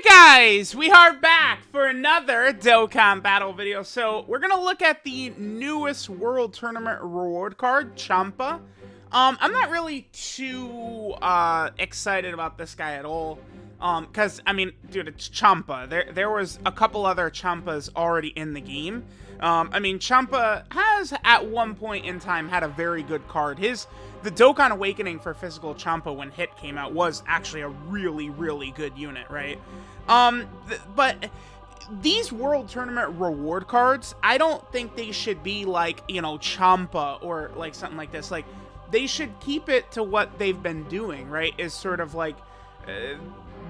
Guys, we are back for another Dokkan battle video. So we're gonna look at the newest World Tournament reward card, Champa. I'm not really too excited about this guy at all. Cause I mean, dude, it's Champa. There was a couple other Champas already in the game. I mean, Champa has at one point in time had a very good card. The Dokkan Awakening for Physical Champa when Hit came out was actually a really, really good unit, right? But these World Tournament reward cards, I don't think they should be like, you know, Champa or like something like this. Like, they should keep it to what they've been doing, right? Is sort of like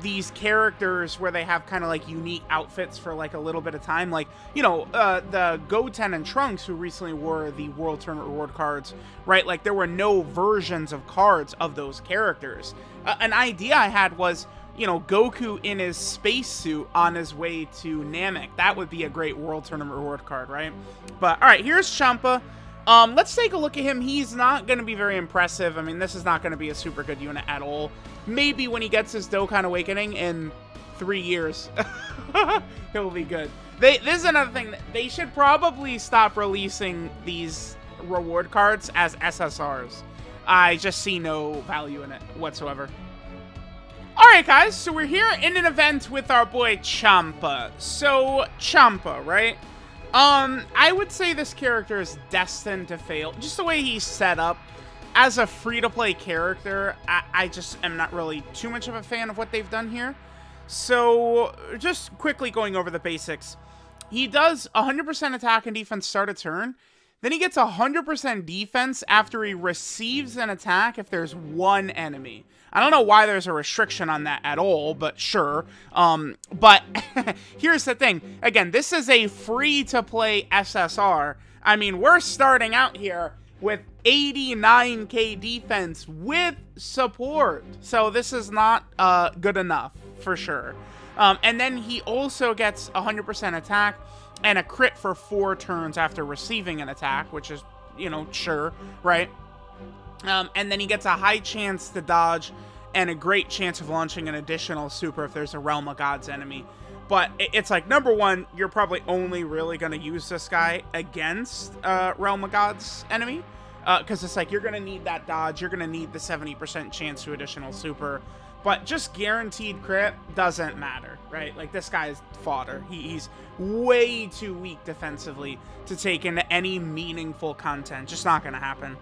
these characters where they have kind of like unique outfits for like a little bit of time. Like, you know, the Goten and Trunks who recently wore the World Tournament reward cards, right? Like, there were no versions of cards of those characters. An idea I had was, you know, Goku in his spacesuit on his way to Namek. That would be a great World Tournament reward card, right? But, alright, here's Champa. Let's take a look at him. He's not going to be very impressive. I mean, this is not going to be a super good unit at all. Maybe when he gets his Dokkan Awakening in 3 years, he'll be good. This is another thing. They should probably stop releasing these reward cards as SSRs. I just see no value in it whatsoever. Alright guys, so we're here in an event with our boy Champa. So, Champa, right? I would say this character is destined to fail. Just the way he's set up. As a free-to-play character, I just am not really too much of a fan of what they've done here. So, just quickly going over the basics. He does 100% attack and defense start a turn. Then he gets 100% defense after he receives an attack if there's one enemy. I don't know why there's a restriction on that at all, but sure. But here's the thing. Again, this is a free-to-play SSR. I mean, we're starting out here with 89k defense with support. So this is not good enough, for sure. And then he also gets 100% attack and a crit for 4 turns after receiving an attack, which is, you know, sure, right? And then he gets a high chance to dodge and a great chance of launching an additional super if there's a Realm of Gods enemy. But it's like, number one, you're probably only really going to use this guy against Realm of Gods enemy. Because it's like, you're going to need that dodge, you're going to need the 70% chance to additional super. But just guaranteed crit doesn't matter, right? Like, this guy is fodder. He's way too weak defensively to take into any meaningful content. Just not going to happen.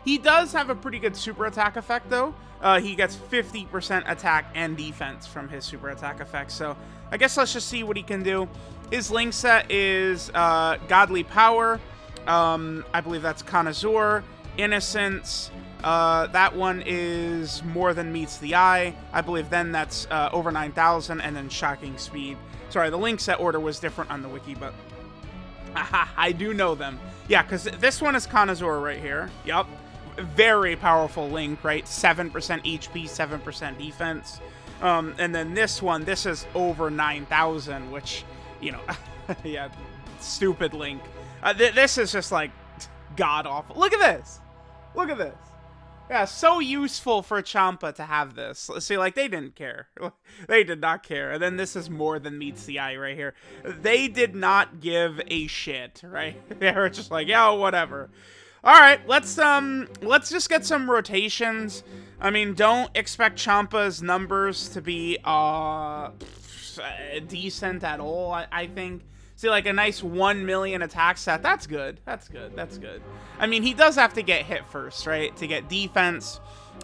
He does have a pretty good super attack effect, though. He gets 50% attack and defense from his super attack effect. So, I guess let's just see what he can do. His link set is Godly Power. I believe that's Connoisseur. Innocence. That one is More Than Meets the Eye. I believe then that's over 9,000, and then Shocking Speed. Sorry, the link set order was different on the wiki, but aha, I do know them. Yeah, because this one is Connoisseur right here. Yup. Very powerful link, right? 7% HP, 7% defense. And then this one, this is over 9,000, which, you know, yeah, stupid link. This is just like god-awful. Look at this. Look at this. Yeah, so useful for Champa to have this. See, like, they didn't care. They did not care. And then this is More Than Meets the Eye right here. They did not give a shit, right? They were just like, yeah, whatever. All right, let's just get some rotations. I mean, don't expect Champa's numbers to be decent at all, I think. See, like a nice 1 million attack set. That's good. That's good. That's good. I mean, he does have to get hit first, right? To get defense,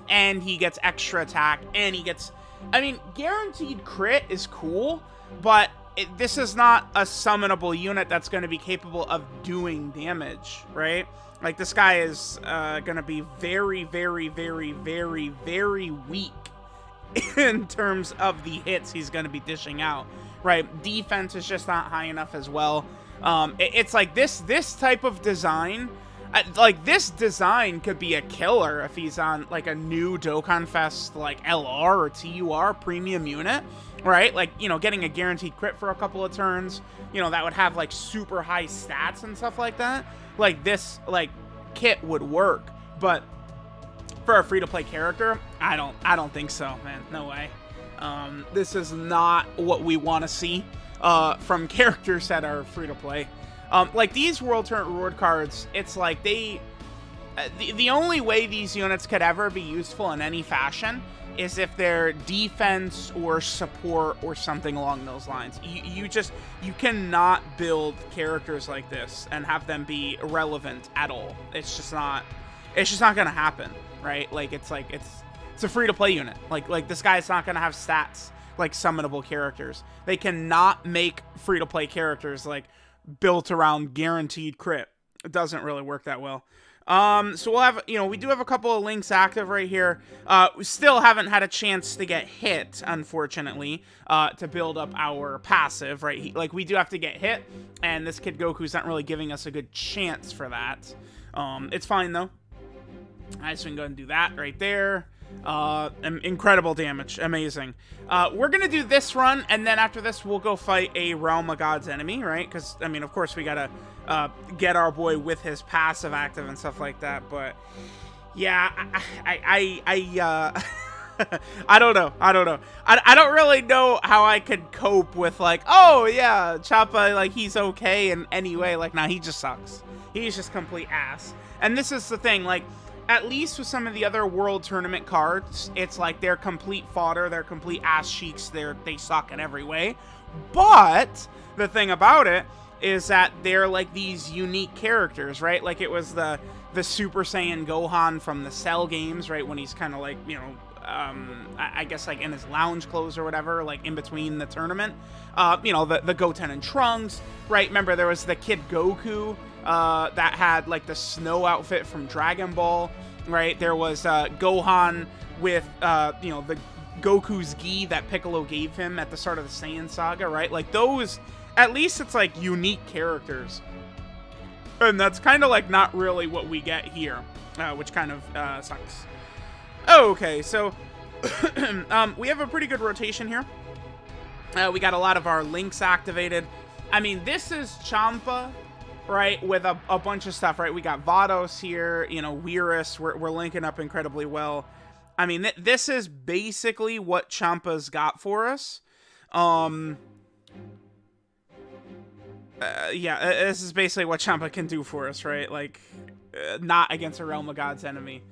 and he gets extra attack, and he gets... I mean, guaranteed crit is cool, but this is not a summonable unit that's going to be capable of doing damage, right? Like, this guy is going to be very, very, very, very, very weak in terms of the hits he's going to be dishing out. Right, defense is just not high enough as well. It's like this type of design, like this design could be a killer if he's on like a new Dokkan Fest like LR or TUR premium unit, right? Like, you know, getting a guaranteed crit for a couple of turns, you know, that would have like super high stats and stuff like that. Like, this like kit would work, but for a free-to-play character, I don't think so, man. No way. This is not what we want to see from characters that are free-to-play. Like, these World Tournament reward cards, it's like they... the only way these units could ever be useful in any fashion is if they're defense or support or something along those lines. You cannot build characters like this and have them be relevant at all. It's just not gonna happen, right? Like, it's a free-to-play unit. Like this guy's not gonna have stats like summonable characters. They cannot make free-to-play characters like built around guaranteed crit. It doesn't really work that well. So we'll have, we do have a couple of links active right here. We still haven't had a chance to get hit, unfortunately, to build up our passive, right? Like, we do have to get hit, and this Kid Goku's not really giving us a good chance for that. It's fine, though. Alright, so we can go ahead and do that right there. Incredible damage. Amazing. We're gonna do this run, and then after this, we'll go fight a Realm of God's enemy, right? Because, I mean, of course, we gotta get our boy with his passive active and stuff like that, but yeah, I don't know. I don't really know how I could cope with, like, oh, yeah, Champa, like, he's okay in any way. Like, nah, he just sucks. He's just complete ass. And this is the thing, like, at least with some of the other World Tournament cards, it's like they're complete fodder, they're complete ass cheeks, they suck in every way. But the thing about it is that they're like these unique characters, right? Like, it was the Super Saiyan Gohan from the Cell games, right? When he's kind of like, I guess like in his lounge clothes or whatever, like in between the tournament. The Goten and Trunks, right? Remember, there was the Kid Goku that had like the snow outfit from Dragon Ball, right? There was Gohan with, the Goku's gi that Piccolo gave him at the start of the Saiyan saga, right? Like, those, at least it's like unique characters. And that's kind of like not really what we get here, which kind of sucks. Okay, so we have a pretty good rotation here. We got a lot of our links activated. I mean, this is Champa, right, with a bunch of stuff, right? We got Vados here, Weirus, we're linking up incredibly well. I mean, this is basically what Champa's got for us. Yeah, this is basically what Champa can do for us, right? Like, not against a Realm of God's enemy.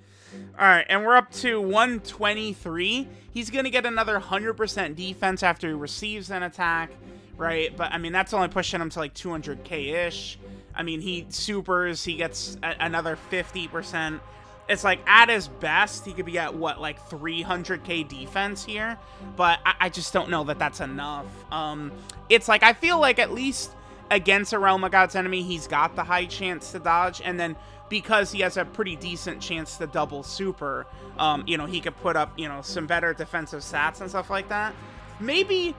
Alright, and we're up to 123. He's going to get another 100% defense after he receives an attack, right? But, I mean, that's only pushing him to, like, 200k-ish. I mean, he supers, he gets another 50%. It's like, at his best, he could be at, what, like 300k defense here? But I just don't know that that's enough. It's like, I feel like at least against a Realm of God's enemy, he's got the high chance to dodge, and then because he has a pretty decent chance to double super, he could put up, some better defensive stats and stuff like that. Maybe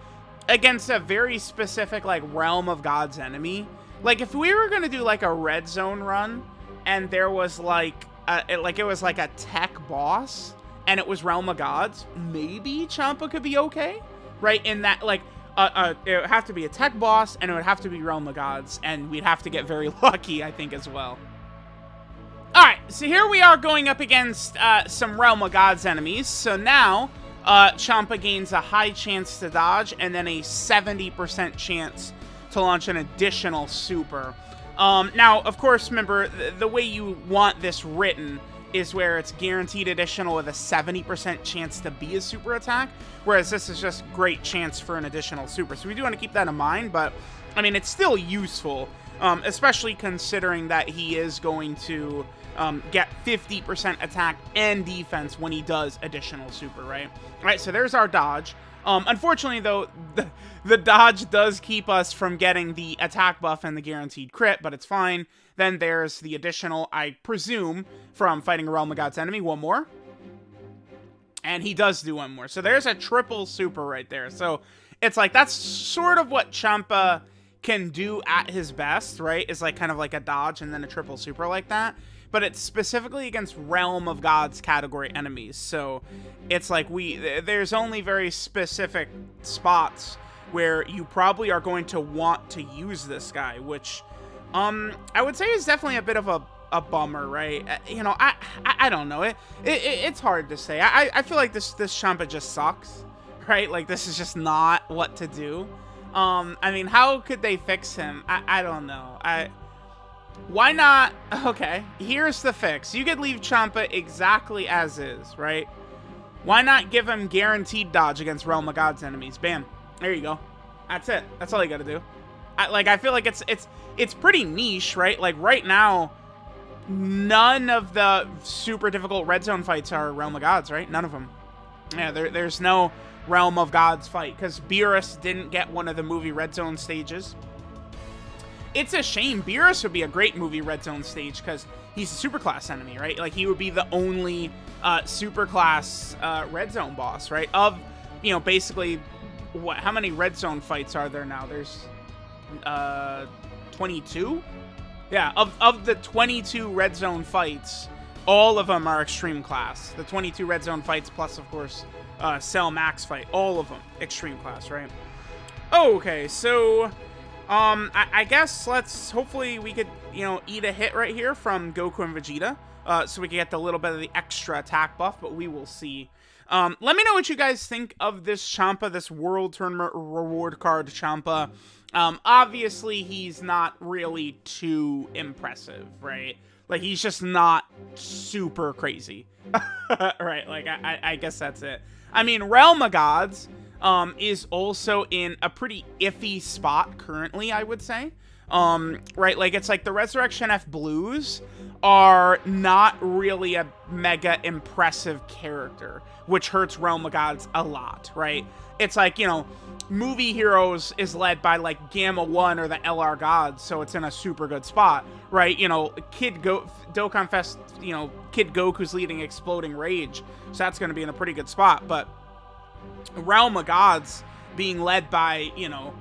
against a very specific, like, Realm of God's enemy. Like, if we were going to do, like, a red zone run, and there was, like, it was, like, a tech boss, and it was Realm of Gods, maybe Champa could be okay, right? In that, like, it would have to be a tech boss, and it would have to be Realm of Gods, and we'd have to get very lucky, I think, as well. Alright, so here we are going up against some Realm of Gods enemies. So now, Champa gains a high chance to dodge, and then a 70% chance to launch an additional super. Now, of course, remember, the way you want this written is where it's guaranteed additional with a 70% chance to be a super attack, whereas this is just great chance for an additional super. So we do want to keep that in mind, but, I mean, it's still useful, especially considering that he is going to get 50% attack and defense when he does additional super, right? All right, so there's our dodge. Unfortunately, though, the dodge does keep us from getting the attack buff and the guaranteed crit, but it's fine. Then there's the additional, I presume, from fighting a Realm of God's enemy. One more. And he does do one more. So there's a triple super right there. So it's like, that's sort of what Champa can do at his best, right? Is like kind of like a dodge and then a triple super like that. But it's specifically against Realm of Gods category enemies. So it's like there's only very specific spots where you probably are going to want to use this guy, which I would say is definitely a bit of a bummer, right? I don't know. It's hard to say. I feel like this Champa just sucks, right? Like, this is just not what to do. I mean, how could they fix him? I don't know. Why not? Okay, here's the fix. You could leave Champa exactly as is, right? Why not give him guaranteed dodge against Realm of God's enemies? Bam. There you go. That's it. That's all you gotta do. I feel like it's pretty niche, right? Like, right now, none of the super difficult red zone fights are Realm of Gods, right? None of them. Yeah, there's no Realm of Gods fight, because Beerus didn't get one of the movie red zone stages. It's a shame. Beerus would be a great movie red zone stage, because he's a superclass enemy, right? Like, he would be the only superclass red zone boss, right? Of, you know, basically, how many red zone fights are there now? There's 22? Yeah, of the 22 red zone fights, all of them are extreme class. The 22 red zone fights plus, of course, Cell Max fight. All of them extreme class, right? Okay, so I guess hopefully we could, you know, eat a hit right here from Goku and Vegeta, so we can get a little bit of the extra attack buff, but we will see. Let me know what you guys think of this Champa, this World Tournament reward card Champa. Obviously, he's not really too impressive, right? Like, he's just not super crazy. Right, like, I guess that's it. I mean, Realm of Gods is also in a pretty iffy spot currently, I would say. Right, like, it's like the Resurrection F Blues are not really a mega impressive character, which hurts Realm of Gods a lot, right? It's like, you know, Movie Heroes is led by, like, Gamma 1 or the LR Gods, so it's in a super good spot, right? You know, Dokkan Fest, you know, Kid Goku's leading Exploding Rage, so that's going to be in a pretty good spot, but Realm of Gods being led by, you know,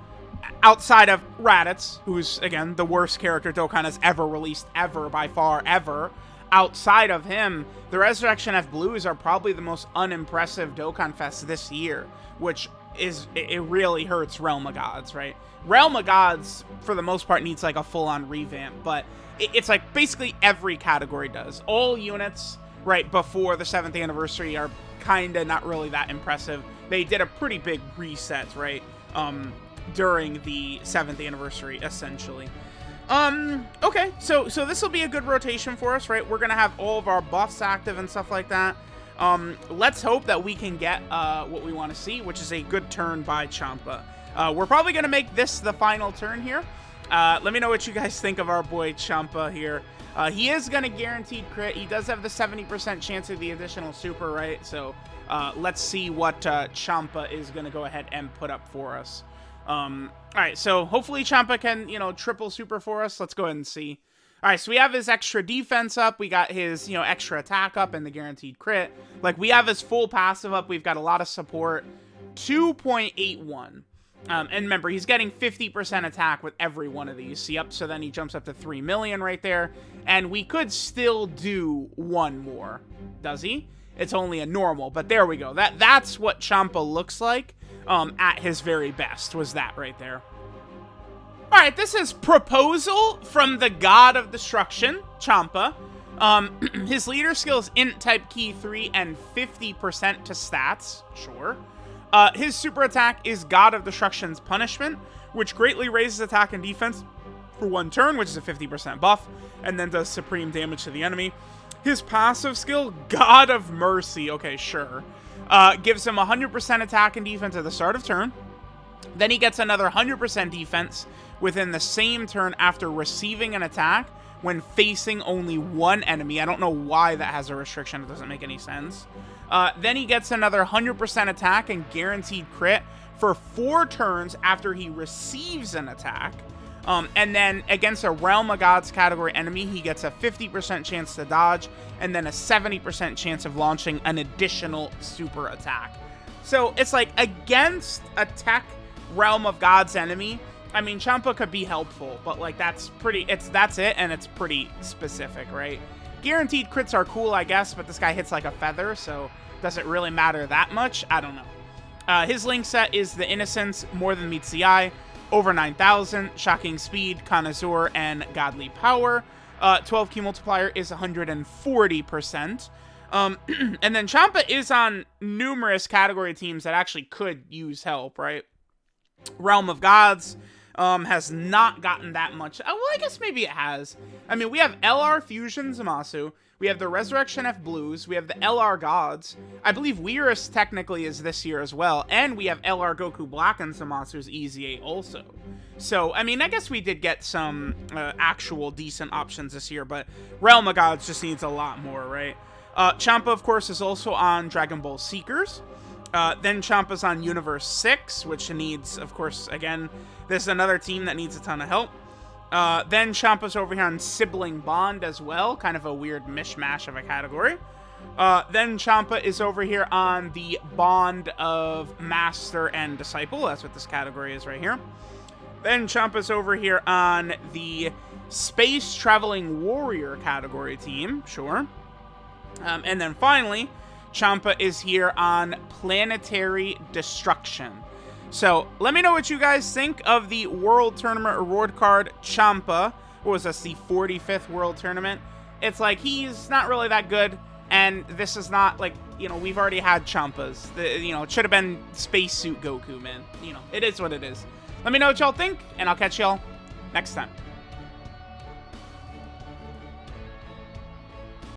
outside of Raditz, who's, again, the worst character Dokkan has ever released, ever, by far, ever. Outside of him, the Resurrection F Blues are probably the most unimpressive Dokkan Fest this year, which it really hurts Realm of Gods, right? Realm of Gods, for the most part, needs, like, a full-on revamp, but it's like basically every category does. All units, right, before the 7th anniversary are kind of not really that impressive. They did a pretty big reset, right, during the 7th anniversary, essentially. Okay, so this will be a good rotation for us, right? We're gonna have all of our buffs active and stuff like that. Let's hope that we can get what we want to see, which is a good turn by Champa. We're probably gonna make this the final turn here. Let me know what you guys think of our boy Champa here. He is gonna guaranteed crit. He does have the 70% chance of the additional super, right? So let's see what Champa is gonna go ahead and put up for us. Alright, so hopefully Champa can, you know, triple super for us. Let's go ahead and see. Alright, so we have his extra defense up. We got his, you know, extra attack up and the guaranteed crit. Like, we have his full passive up. We've got a lot of support. 2.81. And remember, he's getting 50% attack with every one of these. See, up, so then he jumps up to 3 million right there. And we could still do one more. Does he? It's only a normal, but there we go. That's what Champa looks like. At his very best, was that right there. Alright, this is Proposal from the God of Destruction, Champa. His leader skill is Int type key 3 and 50% to stats, sure. His super attack is God of Destruction's Punishment, which greatly raises attack and defense for one turn, which is a 50% buff, and then does supreme damage to the enemy. His passive skill, God of Mercy, okay, sure. Gives him 100% attack and defense at the start of turn. Then he gets another 100% defense within the same turn after receiving an attack when facing only one enemy. I don't know why that has a restriction. It doesn't make any sense. Then he gets another 100% attack and guaranteed crit for 4 turns after he receives an attack. And then against a Realm of Gods category enemy, he gets a 50% chance to dodge, and then a 70% chance of launching an additional super attack. So it's like, against a tech Realm of Gods enemy, I mean, Champa could be helpful, but like, that's it, and it's pretty specific, right? Guaranteed crits are cool, I guess, but this guy hits like a feather, so does it really matter that much? I don't know. His link set is the Innocence, More Than Meets the Eye, over 9,000, Shocking Speed, Connoisseur, and Godly Power. 12 key multiplier is 140%. And then Champa is on numerous category teams that actually could use help, right? Realm of Gods has not gotten that much. Well, I guess maybe it has. I mean, we have LR Fusion Zamasu. We have the Resurrection F Blues. We have the LR Gods. I believe Weirus technically is this year as well. And we have LR Goku Black and Zamasu's EZ8 also. So, I mean, I guess we did get some actual decent options this year, but Realm of Gods just needs a lot more, right? Champa, of course, is also on Dragon Ball Seekers. Then Champa's on Universe 6, which needs, of course, again, this is another team that needs a ton of help. Then Champa's over here on Sibling Bond as well, kind of a weird mishmash of a category. Then Champa is over here on the Bond of Master and Disciple. That's what this category is right here. Then Champa's over here on the Space Traveling Warrior category team, sure. And then finally, Champa is here on Planetary Destruction. So, let me know what you guys think of the World Tournament Reward card Champa. What was this, the 45th World Tournament? It's like, he's not really that good, and this is not, like, you know, we've already had Champas. You know, it should have been Spacesuit Goku, man. You know, it is what it is. Let me know what y'all think, and I'll catch y'all next time.